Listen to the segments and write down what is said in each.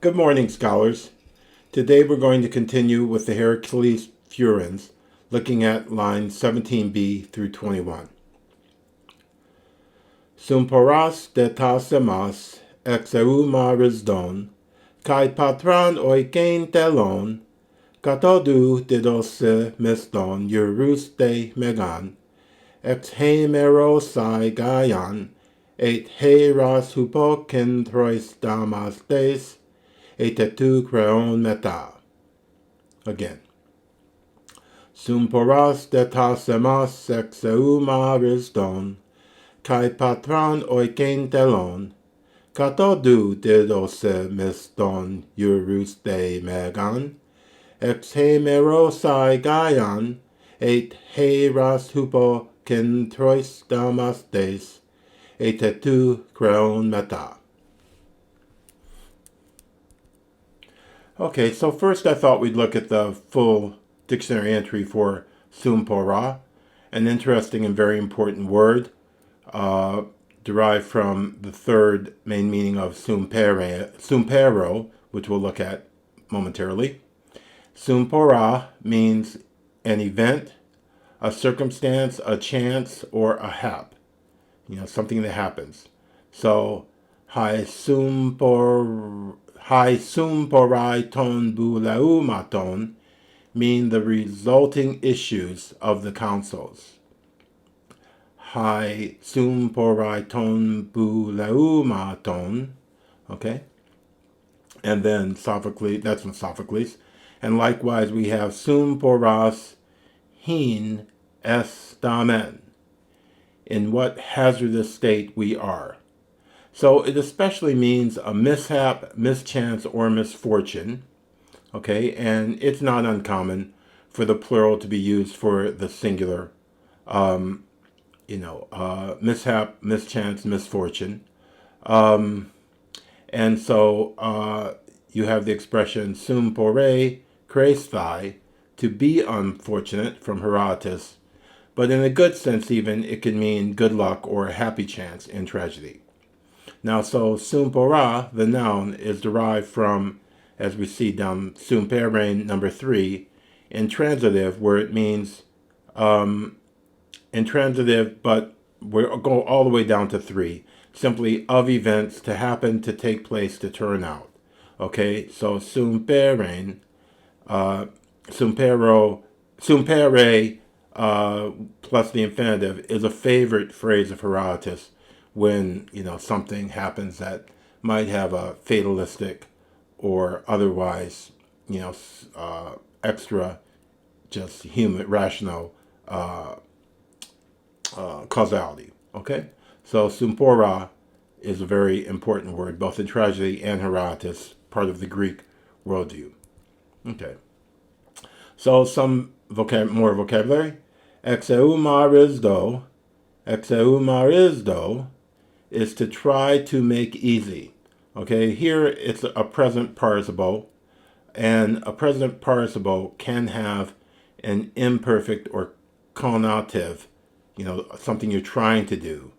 Good morning, scholars. Today we're going to continue with the Heracles Furens, looking at lines 17b through 21. Συμφοράς δετάσεμας ἐξευμᾰριζον, kai patran oikein telon, katodou didose misthon Euruste megan, ἐξευμᾰριζω gaian, ἐίτε hupokin throis damastes, ἐίτε χρέων μέτα. Again. Συμφοράς δετάσεμας ἐξευμᾰριζον, kai patran oikein telon, katodou didose misthon Euruste megan, ἐξευμᾰριζω gaian, ἐίτε hupokin throis damastes, ἐίτε χρέων μέτα. Okay, so first I thought we'd look at the full dictionary entry for συμφορά, an interesting and very important word, derived from the third main meaning of συμφέρω, which we'll look at momentarily. Συμφορά means an event, a circumstance, a chance, or a hap. Something that happens. So, hai συμφοράι ton bouleumaton mean the resulting issues of the councils. Hai συμφοράι ton bouleumaton, okay? And then Sophocles, that's from Sophocles. And likewise we have συμφοράς hin estamen, in what hazardous state we are. So it especially means a mishap, mischance, or misfortune, okay? And it's not uncommon for the plural to be used for the singular, mishap, mischance, misfortune. And so you have the expression συμφορέ kreisthai, to be unfortunate, from Herodotus, but in a good sense even, it can mean good luck or a happy chance in tragedy. Now, so συμφορά, the noun, is derived from, as we see down συμφέρειν number 3, intransitive, where it means intransitive, but we'll go all the way down to 3, simply of events, to happen, to take place, to turn out. Okay, so συμφέρειν, συμφέρε, plus the infinitive, is a favorite phrase of Herodotus when, something happens that might have a fatalistic or otherwise, extra, just human, rational causality, okay? So συμφορά is a very important word, both in tragedy and Herodotus, part of the Greek worldview. Okay. So some more vocabulary. ἐξευμᾰριζω is to try to make easy. Okay, here it's a present participle, and a present participle can have an imperfect or conative, something you're trying to do,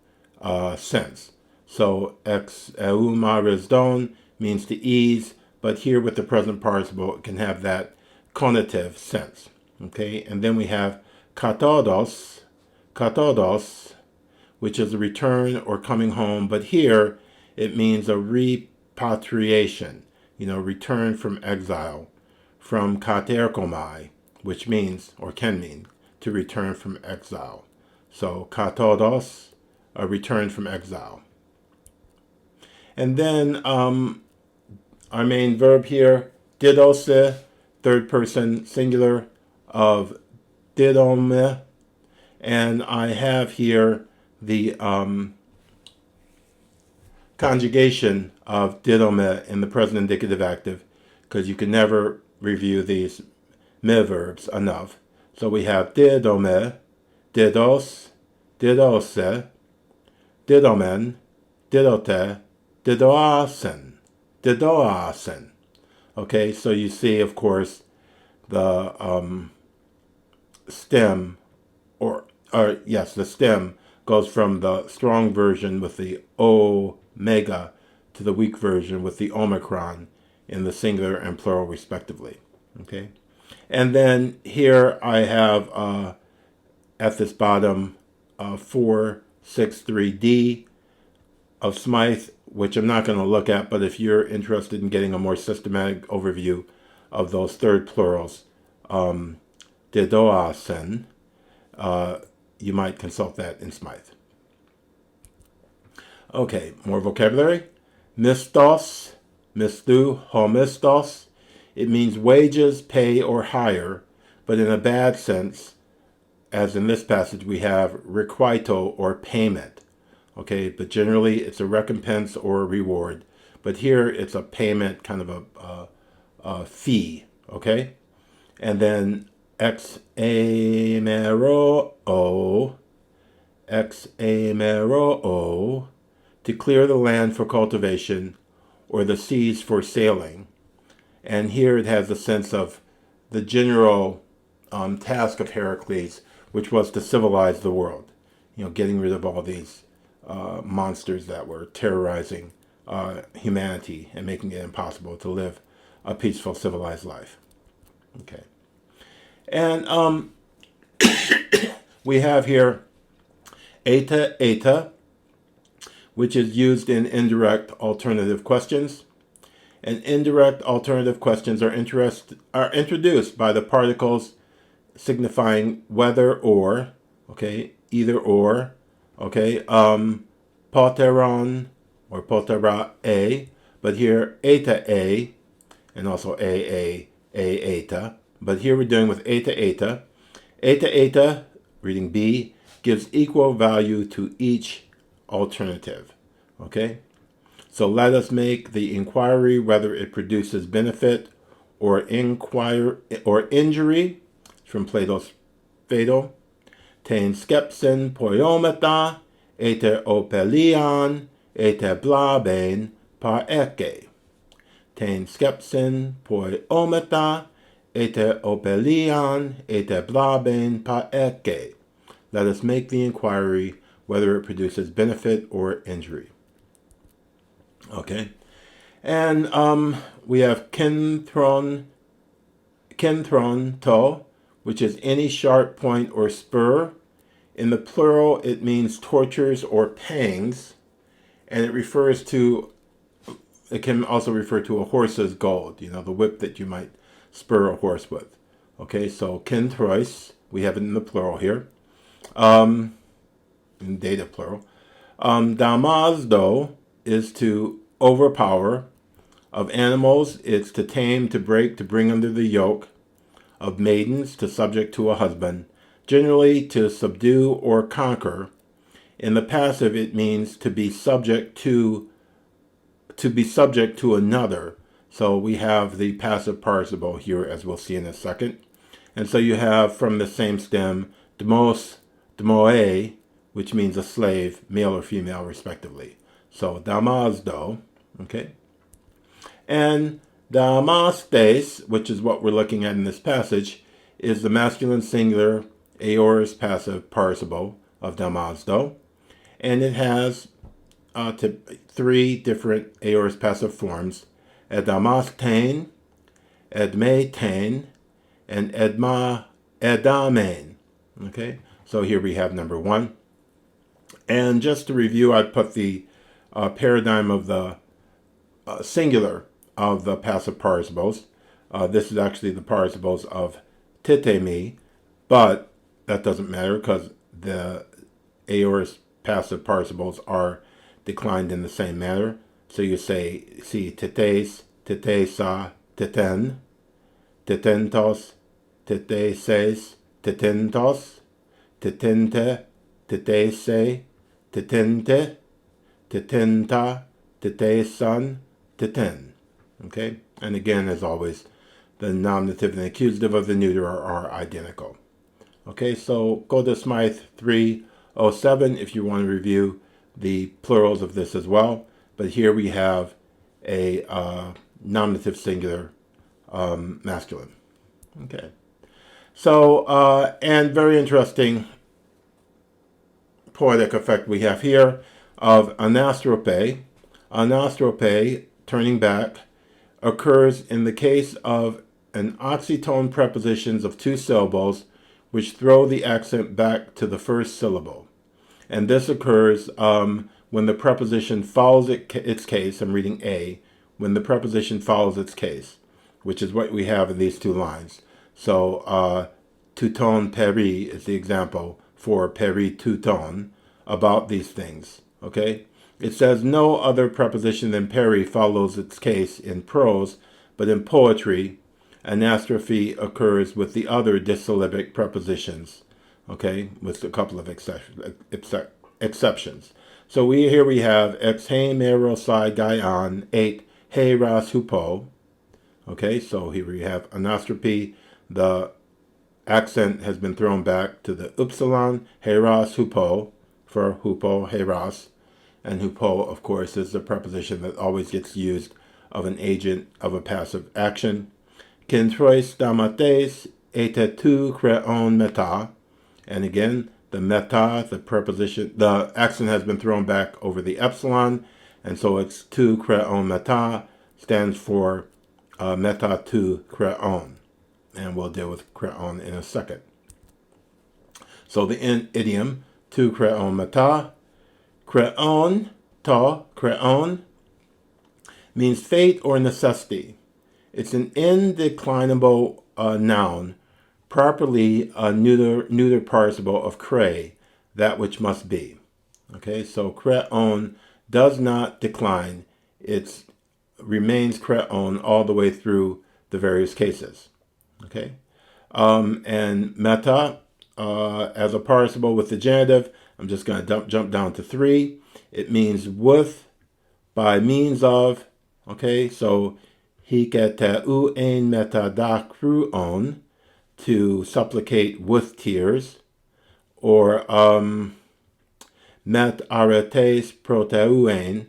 sense. So ἐξευμᾰριζον means to ease, but here with the present participle, it can have that conative sense. Okay, and then we have katodos, which is a return or coming home, but here it means a repatriation, return from exile, from katerkomai, which means, or can mean, to return from exile. So katodos, a return from exile. And then our main verb here, didose, third person singular of didωμι, and I have here the conjugation of didωμι in the present indicative active, because you can never review these me verbs enough. So we have didωμι, didos, didose, didωμεν, didote, didoasen. Okay, so you see, of course, the stem, the stem goes from the strong version with the omega to the weak version with the omicron in the singular and plural respectively. Okay, and then here I have at this bottom 463D of Smythe, which I'm not going to look at, but if you're interested in getting a more systematic overview of those third plurals, didōasen, you might consult that in Smythe. Okay, more vocabulary. Mίσθος, μισθού, homistos. It means wages, pay, or hire, but in a bad sense, as in this passage we have requito, or payment. Okay, but generally it's a recompense or a reward. But here it's a payment, kind of a fee. Okay, and then ἐξευμᾰριζω, ἐξευμᾰριζω, to clear the land for cultivation or the seas for sailing. And here it has a sense of the general task of Heracles, which was to civilize the world. You know, getting rid of all these monsters that were terrorizing humanity and making it impossible to live a peaceful, civilized life. Okay. And we have here ἐίτε, which is used in indirect alternative questions. And indirect alternative questions are introduced by the particles signifying whether or, okay, either or, okay, poteron or potera a, but here ėte, and also ėte, but here we're doing with ėte. Ėte, reading B, gives equal value to each alternative. Okay, so let us make the inquiry whether it produces benefit or injury, from Plato's Phaedo. Ten skepsin poiometa, ἐίτε opelian, ἐίτε blaben par eke. Ten skepsin poiometa, ἐίτε opelian, ἐίτε blaben par eke. Let us make the inquiry whether it produces benefit or injury. Okay, and we have kέντρον to, which is any sharp point or spur. In the plural, it means tortures or pangs, and it can also refer to a horse's goad, you know, the whip that you might spur a horse with. Okay, so kέντros, we have it in the plural here, in dative plural. Damazdo is to overpower. Of animals, it's to tame, to break, to bring under the yoke. Of maidens, to subject to a husband. Generally, to subdue or conquer. In the passive, it means to be subject to another. So we have the passive participle here, as we'll see in a second. And so you have from the same stem, demos, demoe, which means a slave, male or female, respectively. So damazdo, okay? And damastes, which is what we're looking at in this passage, is the masculine singular aorist passive participle of damazdo. And it has three different aorist passive forms: edamastein, edmetein, and edamein. Okay, so here we have number one. And just to review, I put the paradigm of the singular of the passive participles. This is actually the participles of didωmi, but that doesn't matter because the aorist passive participles are declined in the same manner. So you say, see, tites, titesa, titen, titentos, titeses, titintos, titinte, titese, titinte, titinta, titesan, titin. Okay? And again, as always, the nominative and the accusative of the neuter are identical. Okay, so go to Smythe 307 if you want to review the plurals of this as well. But here we have a nominative singular masculine. Okay. So, and very interesting poetic effect we have here of Anastrophe. Anastrophe, turning back, occurs in the case of an oxytone prepositions of two syllables which throw the accent back to the first syllable. And this occurs when the preposition follows its case. I'm reading A. When the preposition follows its case, which is what we have in these two lines. So, touton peri is the example for peri touton, about these things, okay? It says no other preposition than peri follows its case in prose, but in poetry, Anastrophe occurs with the other dissyllabic prepositions, okay, with a couple of exceptions. So here we have ἐξευμᾰριζω, ἐίτε, Heracles. Okay, so here we have Anastrophe. The accent has been thrown back to the upsilon, Heracles, for hupo, heras. And hupo, of course, is the preposition that always gets used of an agent of a passive action. Kentros damates, ἐίτε tu χρέων μέta. And again, the meta, the preposition, the accent has been thrown back over the epsilon, and so it's tu χρέων μέta stands for μέτα tu χρέων. And we'll deal with χρέων in a second. So the idiom, tu χρέων μέta, χρέων, to, χρέων, means fate or necessity. It's an indeclinable noun, properly neuter participle of krē, that which must be. Okay, so χρέων does not decline. It remains χρέων all the way through the various cases. Okay, and μέta, as a participle with the genitive, I'm just going to jump down to 3. It means with, by means of. Okay, so hiketeu ein meta dakruon, to supplicate with tears, or met aretes proteuein,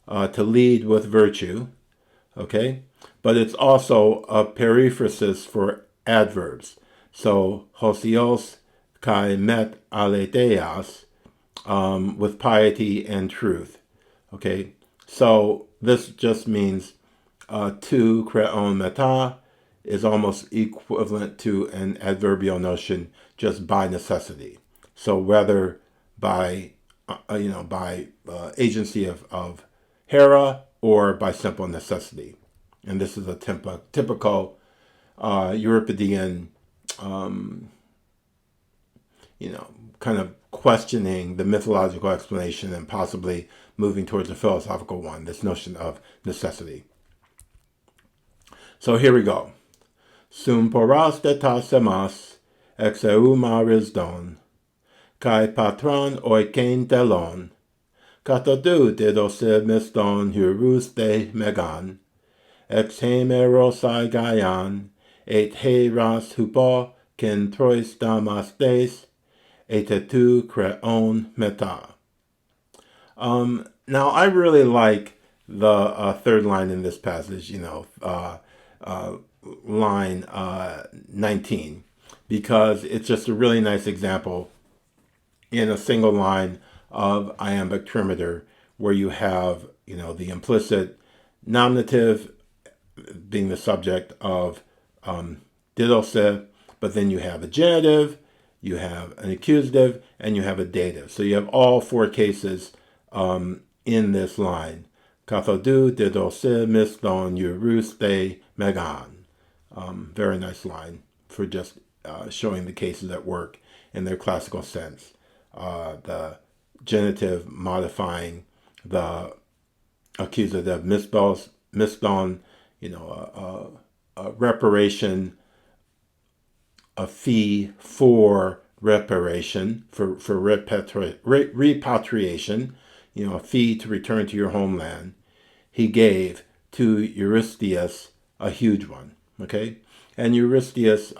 to lead with virtue. Okay, but it's also a periphrasis for adverbs. So hosios kai met aletheas, with piety and truth. Okay, so this just means tu χρέων μέτα is almost equivalent to an adverbial notion, just by necessity. So whether by agency of Hera or by simple necessity. And this is a typical Euripidean, kind of questioning the mythological explanation and possibly moving towards a philosophical one, this notion of necessity. So here we go. Συμφοράς τετάσεμας ἐξευμᾰριζον, kai patron oikein telon, katodou didose miston huruste megan, ἐξευμᾰριζω gaian, eit heras hupo kentros damastes, ἐίτε tu χρέων μέta. Now, I really like the third line in this passage, line 19, because it's just a really nice example in a single line of iambic trimeter, where you have, the implicit nominative being the subject of didose, but then you have a genitive, you have an accusative, and you have a dative. So you have all four cases in this line. Kathodou didose miston uruste megan. Very nice line for just showing the cases at work in their classical sense. The genitive modifying the accusative miston, a reparation, a fee for reparation, for repatriation, a fee to return to your homeland. He gave to Eurystheus a huge one. Okay, and Eurystheus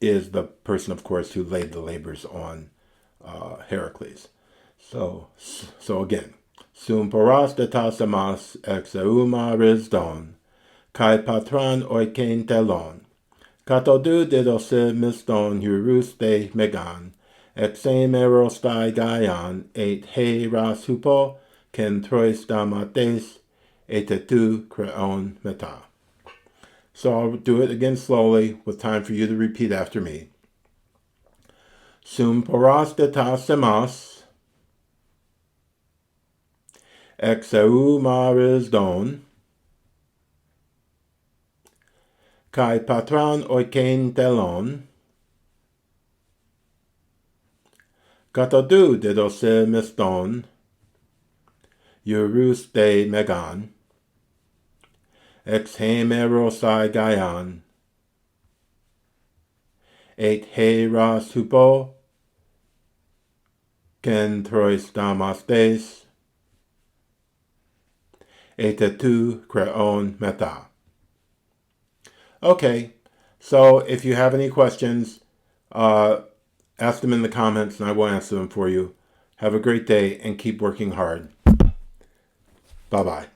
is the person, of course, who laid the labors on Heracles. So again, συμφοράς τετάσεμας ἐξευμᾰριζον, kai patron oikein telon, katodou didose miston huruste megan, ἐξευμᾰριζω gaian, eit heras hupo kentros damates, ἐίτε χρέων μέτα. So I'll do it again slowly with time for you to repeat after me. Συμφοράς τετάσεμας ἐξευμᾰριζον kai patran oikein telon katodou didose miston eurus de megan ἐξευμᾰριζω gaian ἐίτε hupo kentros damastes ἐίτε χρέων μέτα. Okay, so if you have any questions, ask them in the comments and I will answer them for you. Have a great day and keep working hard. Bye-bye.